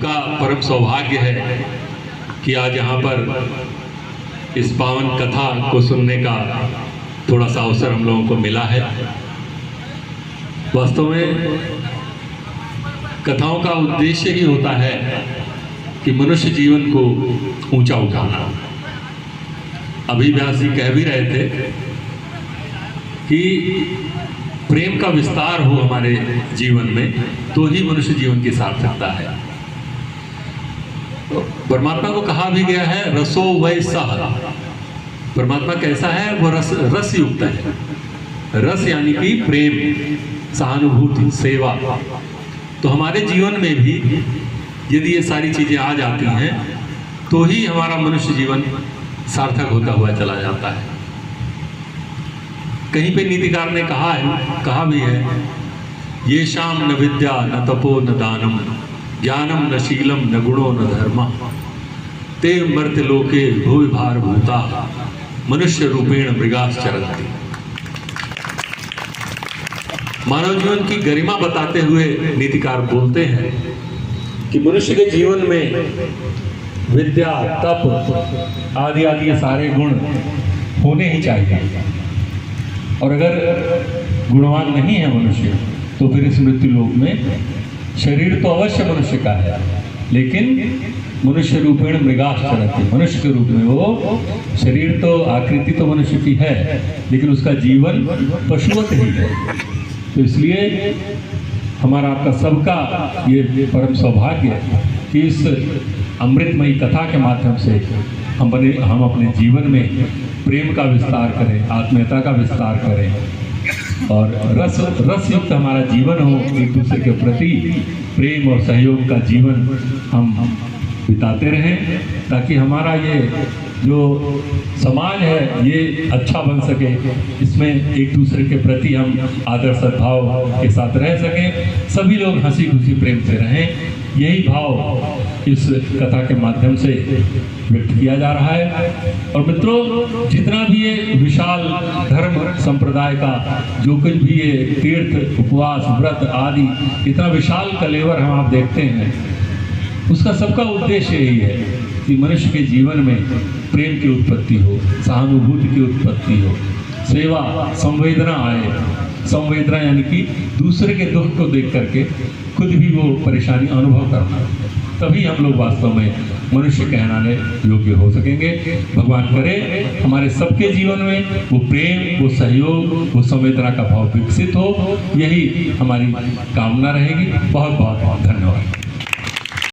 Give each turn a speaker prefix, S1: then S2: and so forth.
S1: सबका परम सौभाग्य है कि आज यहाँ पर इस पावन कथा को सुनने का थोड़ा सा अवसर हम लोगों को मिला है। वास्तव में कथाओं का उद्देश्य ही होता है कि मनुष्य जीवन को ऊंचा उठाना। अभी व्यास जी कह भी रहे थे कि प्रेम का विस्तार हो हमारे जीवन में तो ही मनुष्य जीवन की सार्थकता है। परमात्मा को कहा भी गया है रसो वै सह। परमात्मा कैसा है? वो रस युक्त है। रस यानी कि प्रेम, सहानुभूति, सेवा। तो हमारे जीवन में भी यदि ये सारी चीजें आ जाती हैं तो ही हमारा मनुष्य जीवन सार्थक होता हुआ चला जाता है। कहीं पे नीतिकार ने कहा भी है, ये शाम न विद्या न तपो न दानम ज्ञानम न शीलम न गुणो न धर्म ते मर्त्य लोके भूवि भार भूता मनुष्य रूपेण मृगाश्चरन्ति। मानव जीवन की गरिमा बताते हुए नीतिकार बोलते हैं कि मनुष्य के जीवन में विद्या, तप आदि आदि ये सारे गुण होने ही चाहिए। और अगर गुणवान नहीं है मनुष्य तो फिर इस मृत्यु लोक में शरीर तो अवश्य मनुष्य का है, लेकिन मनुष्य रूपेण मृगाश्चरन्ति। मनुष्य के रूप में वो शरीर तो आकृति तो मनुष्य की है, लेकिन उसका जीवन पशुवत ही है। तो इसलिए हमारा आपका सबका ये परम सौभाग्य है कि इस अमृतमयी कथा के माध्यम से हम अपने जीवन में प्रेम का विस्तार करें, आत्मीयता का विस्तार करें और रस युक्त हमारा जीवन हो। एक दूसरे के प्रति प्रेम और सहयोग का जीवन हम बिताते रहें, ताकि हमारा ये जो समाज है ये अच्छा बन सके। इसमें एक दूसरे के प्रति हम आदर सद्भाव के साथ रह सकें, सभी लोग हंसी खुशी प्रेम से रहें। यही भाव इस कथा के माध्यम से व्यक्त किया जा रहा है। और मित्रों, जितना भी ये विशाल धर्म संप्रदाय का जो कुछ भी ये तीर्थ, उपवास, व्रत आदि इतना विशाल कलेवर हम आप देखते हैं, उसका सबका उद्देश्य यही है कि मनुष्य के जीवन में प्रेम की उत्पत्ति हो, सहानुभूति की उत्पत्ति हो, सेवा, संवेदना आए। संवेदना यानी कि दूसरे के दुख को देख करके खुद भी वो परेशानी अनुभव करना, तभी हम लोग वास्तव में मनुष्य कहलाने योग्य हो सकेंगे। भगवान करे हमारे सबके जीवन में वो प्रेम, वो सहयोग, वो संवेदना का भाव विकसित हो। यही हमारी कामना रहेगी। बहुत बहुत धन्यवाद।